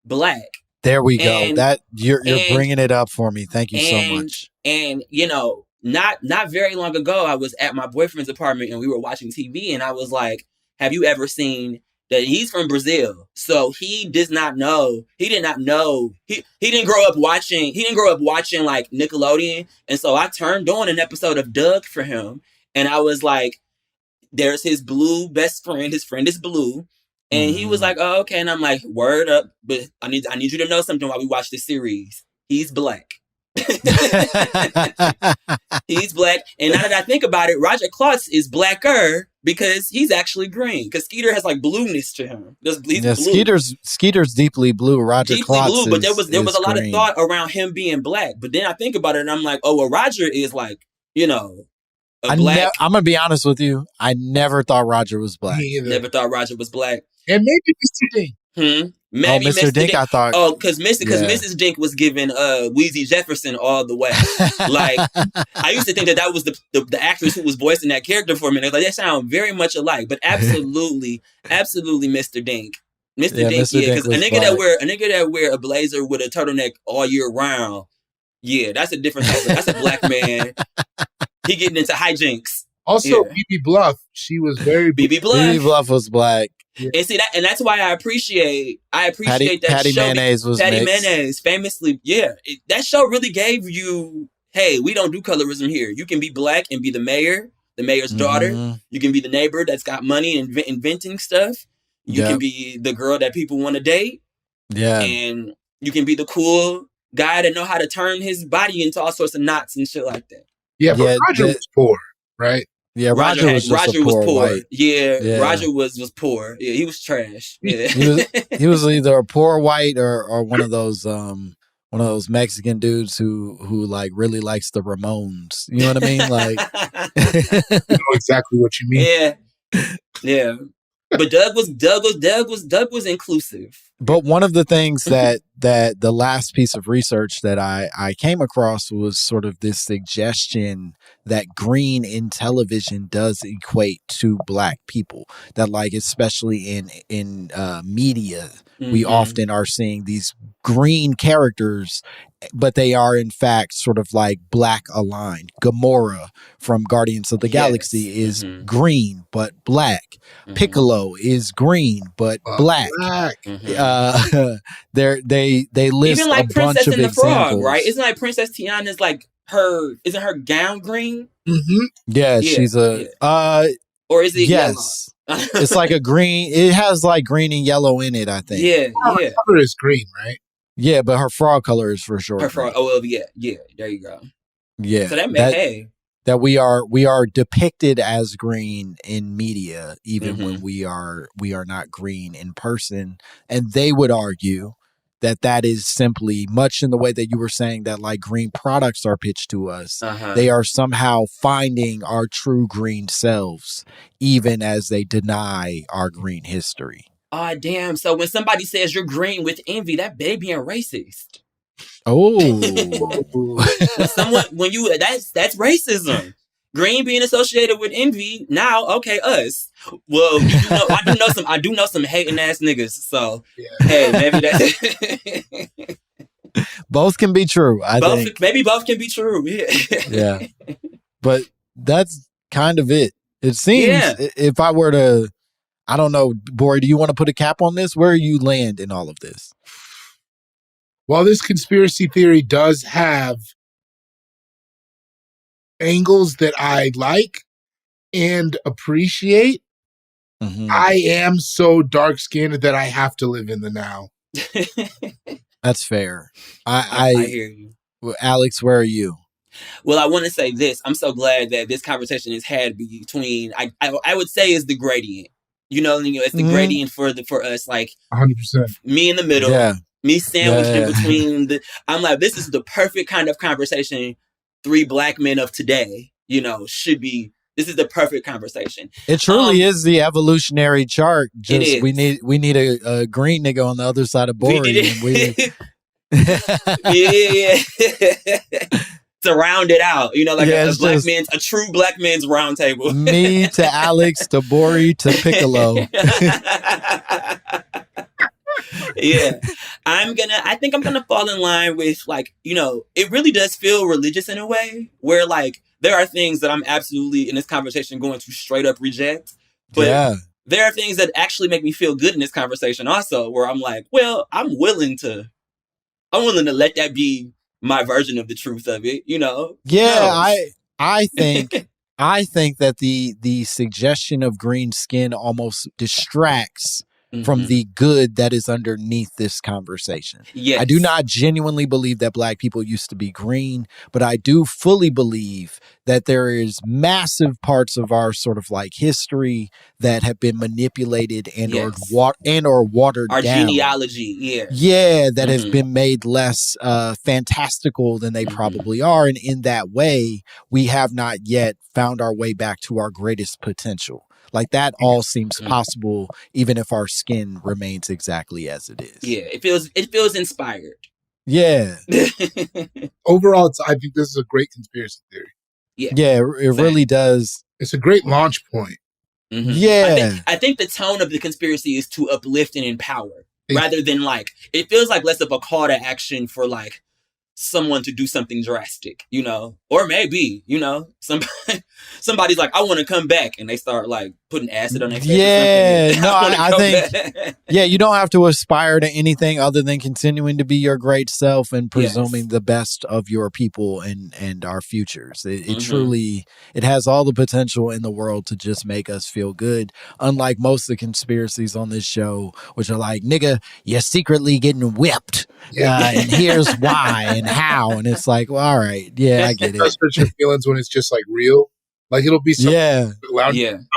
black? There we go. That you're bringing it up for me. Thank you so much. And, not very long ago, I was at my boyfriend's apartment and we were watching TV and I was like, have you ever seen that he's from Brazil? So he did not know. He didn't grow up watching like Nickelodeon. And so I turned on an episode of Doug for him. And I was like, there's his blue best friend. His friend is blue. And he was like, oh, okay. And I'm like, word up. But I need you to know something while we watch this series. He's black. He's black. And now that I think about it, Roger Klotz is blacker because he's actually green. Because Skeeter has like blueness to him. He's blue. Skeeter's deeply blue. Roger Klotz blue, but there was a lot green. of thought around him being black. But then I think about it and I'm like, oh, well, Roger is like, black. I'm going to be honest with you. I never thought Roger was black. Never thought Roger was black. And maybe Mr. Dink. Maybe Mr. Dink, I thought. Oh, because Mrs. Dink was giving Wheezy Jefferson all the way. Like, I used to think that was the actress who was voicing that character for a minute. Like, they sound very much alike. But absolutely, Mr. Dink. Mr. Dink, yeah. Because a nigga that wear a blazer with a turtleneck all year round, yeah, that's a different type that's a black man. He getting into hijinks. Also, BB Bluff, she was very BB Bluff. BB Bluff was black. Yeah. And see that, and that's why I appreciate that Patty show. Mayonnaise was Patty mixed. Mayonnaise, famously, that show really gave you, hey, we don't do colorism here. You can be black and be the mayor's daughter. You can be the neighbor that's got money and inventing stuff. You can be the girl that people want to date. Yeah, and you can be the cool guy that know how to turn his body into all sorts of knots and shit like that. Yeah, but Roger was poor, right? Yeah, Roger was poor. White. Yeah, Roger was poor. Yeah, he was trash. Yeah. he was either a poor white or one of those Mexican dudes who like really likes the Ramones. You know what I mean? Like, I know exactly what you mean. Yeah. But Doug was inclusive. But one of the things that the last piece of research that I came across was sort of this suggestion that green in television does equate to black people. That, like, especially in media, we often are seeing these green characters, but they are in fact sort of like black aligned. Gamora from Guardians of the Galaxy is green but black. Piccolo is green but black. they list Even like a bunch Princess of and the Frog, right? examples. Isn't like Princess Tiana's like isn't her gown green? Mm-hmm. Yeah, she's or is it yes. yellow? It's like a green. It has like green and yellow in it, I think. Yeah. Her color is green, right? Yeah, but her frog color is for sure. Her frog. Oh well, yeah. There you go. Yeah. So that we are depicted as green in media, even when we are not green in person. And they would argue that is simply much in the way that you were saying that like green products are pitched to us. They are somehow finding our true green selves, even as they deny our green history. Oh, damn. So when somebody says you're green with envy, that they being racist. Oh. That's racism. Green being associated with envy. Now, okay, us. Well, I do know some hating ass niggas. So, hey, maybe that's both can be true. I think maybe both can be true. Yeah. Yeah. But that's kind of it. It seems if I were to, I don't know, Bori, do you want to put a cap on this? Where you land in all of this? While this conspiracy theory does have angles that I like and appreciate, I am so dark-skinned that I have to live in the now. That's fair. I hear you. Alex, where are you? Well, I want to say this. I'm so glad that this conversation is had between, I would say is the gradient. It's the gradient for us, like 100%. Me in the middle. Yeah. Me sandwiched in between I'm like, this is the perfect kind of conversation 3 black men of today, should be. This is the perfect conversation. It truly is the evolutionary chart. It is. We need a green nigga on the other side of Bori. Yeah. To round it out, like a true black men's round table. Me to Alex to Bori to Piccolo. Yeah. I think I'm gonna fall in line with it really does feel religious in a way where there are things that I'm absolutely in this conversation going to straight up reject. But there are things that actually make me feel good in this conversation also, where I'm like, well, I'm willing to let that be my version of the truth of it, Yeah, I think that the suggestion of green skin almost distracts from the good that is underneath this conversation. Yes. I do not genuinely believe that black people used to be green, but I do fully believe that there is massive parts of our sort of history that have been manipulated and or watered our down. Our genealogy, that have been made less fantastical than they probably are. And in that way, we have not yet found our way back to our greatest potential. That all seems possible, even if our skin remains exactly as it is. Yeah, it feels inspired. Yeah. Overall, I think this is a great conspiracy theory. Yeah, it really does. It's a great launch point. Mm-hmm. Yeah. I think the tone of the conspiracy is to uplift and empower, rather than it feels like less of a call to action for someone to do something drastic, or maybe, somebody's like, I want to come back, and they start putting acid on their face. Yeah, no, I think, you don't have to aspire to anything other than continuing to be your great self and presuming the best of your people and our futures. It truly, it has all the potential in the world to just make us feel good. Unlike most of the conspiracies on this show, which are nigga, you're secretly getting whipped. And here's why and how. And it's well, all right. Yeah, I get it. That's hurt your feelings when it's just real. It'll be some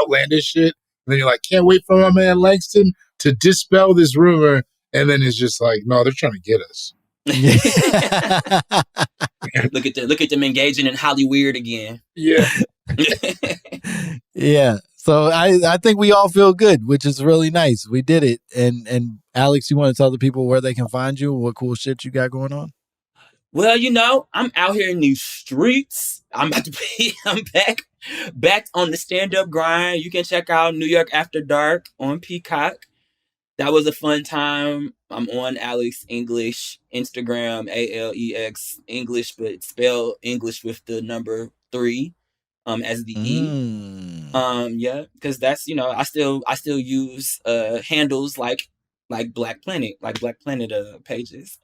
outlandish shit. And then you're can't wait for my man Langston to dispel this rumor. And then it's just no, they're trying to get us. Look at them engaging in Hollyweird again. Yeah. Yeah. So I think we all feel good, which is really nice. We did it. And Alex, you want to tell the people where they can find you? What cool shit you got going on? Well, I'm out here in these streets. I'm back on the stand-up grind. You can check out New York After Dark on Peacock. That was a fun time. I'm on Alex English, Instagram, ALEX English, but spell English with the number 3 as the E. Because that's, I still use handles like like Black Planet pages.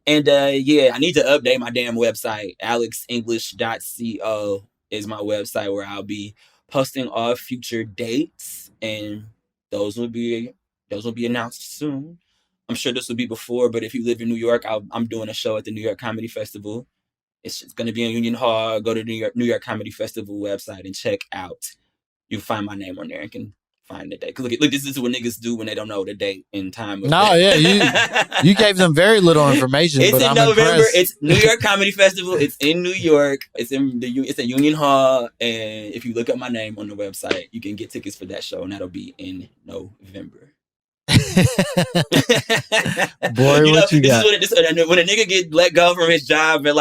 And I need to update my damn website. alexenglish.co is my website where I'll be posting all future dates, and those will be announced soon. I'm sure this will be before, but if you live in New York, I'm doing a show at the New York Comedy Festival. It's going to be in Union Hall. Go to the New York Comedy Festival website and check out. You can find my name on there and can find the date. Look, this is what niggas do when they don't know the date and time. You gave them very little information. It's but in I'm November. impressed. It's New York Comedy Festival. It's in New York. It's at Union Hall. And if you look up my name on the website, you can get tickets for that show, and that'll be in November. Boy, what you got? When a nigga get let go from his job and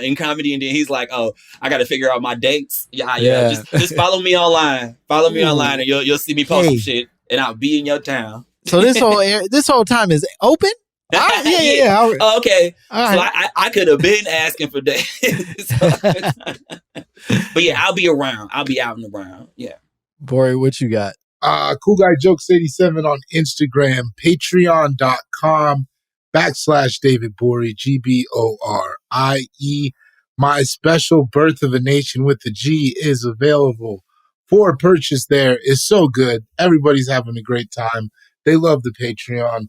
in comedy, and then he's like, "Oh, I got to figure out my dates." Yeah. Just follow me online. Follow me online, and you'll see me post some shit, and I'll be in your town. So this whole time is open. Yeah. Oh, okay. All right. So I could have been asking for dates. But yeah, I'll be around. I'll be out and around. Yeah. Boy, what you got? Cool Guy Jokes 87 on Instagram, patreon.com/David Borie, GBORIE. My special Birth of a Nation with the G is available for purchase there. It's so good. Everybody's having a great time. They love the Patreon.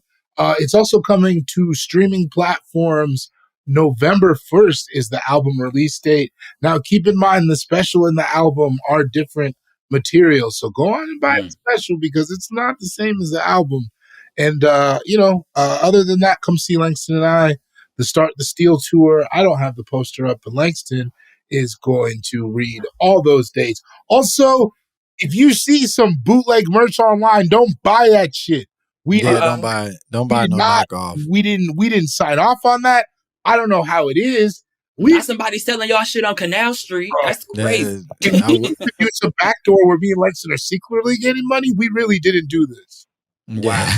It's also coming to streaming platforms. November 1st is the album release date. Now, keep in mind the special and the album are different material, so go on and buy the special because it's not the same as the album. And other than that, come see Langston and I start the Steel tour. I don't have the poster up, but Langston is going to read all those dates. Also, if you see some bootleg merch online, don't buy that shit. Don't buy it. Don't buy no knockoff. We didn't sign off on that. I don't know how it is. Got somebody selling y'all shit on Canal Street. That's crazy. It's a backdoor where me and Langston are secretly getting money. We really didn't do this. Wow.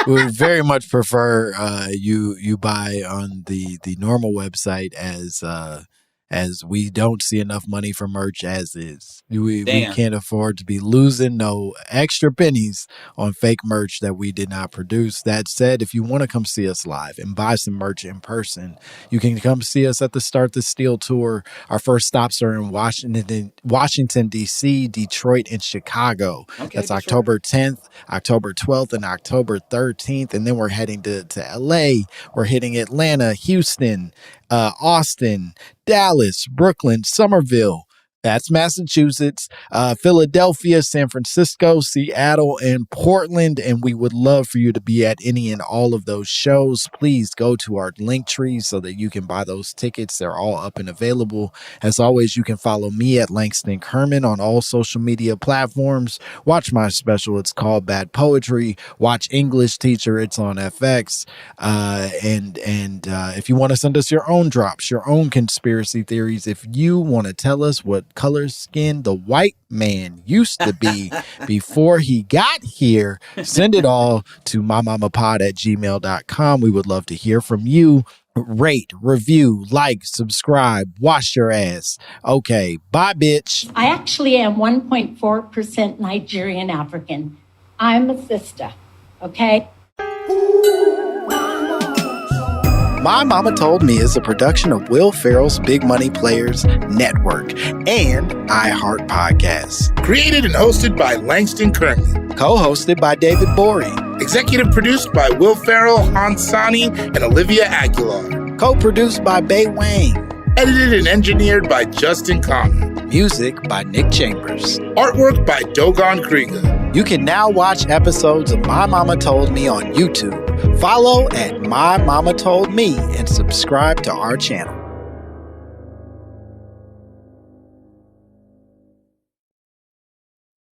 We very much prefer you buy on the normal website as we don't see enough money for merch as is. We can't afford to be losing no extra pennies on fake merch that we did not produce. That said, if you want to come see us live and buy some merch in person, you can come see us at the Start the Steel tour. Our first stops are in Washington, D.C., Detroit, and Chicago. Okay, that's October 10th, October 12th, and October 13th. And then we're heading to L.A. We're hitting Atlanta, Houston, Austin, Dallas, Brooklyn, Somerville, that's Massachusetts, Philadelphia, San Francisco, Seattle, and Portland. And we would love for you to be at any and all of those shows. Please go to our link tree so that you can buy those tickets. They're all up and available. As always, you can follow me at Langston Kerman on all social media platforms. Watch my special. It's called Bad Poetry. Watch English Teacher. It's on FX. And if you want to send us your own drops, your own conspiracy theories, if you want to tell us what color skin the white man used to be before he got here, send it all to mymommapod@gmail.com. We would love to hear from you. Rate, review, like, subscribe, wash your ass. Okay, bye, bitch. I actually am 1.4% Nigerian African. I'm a sister, okay? My Mama Told Me is a production of Will Ferrell's Big Money Players Network and iHeart Podcasts. Created and hosted by Langston Kerman. Co-hosted by David Borie. Executive produced by Will Ferrell, Hansani, and Olivia Aguilar. Co-produced by Bay Wang. Edited and engineered by Justin Conlon. Music by Nick Chambers. Artwork by Dogon Krieger. You can now watch episodes of My Mama Told Me on YouTube. Follow at My Mama Told Me and subscribe to our channel.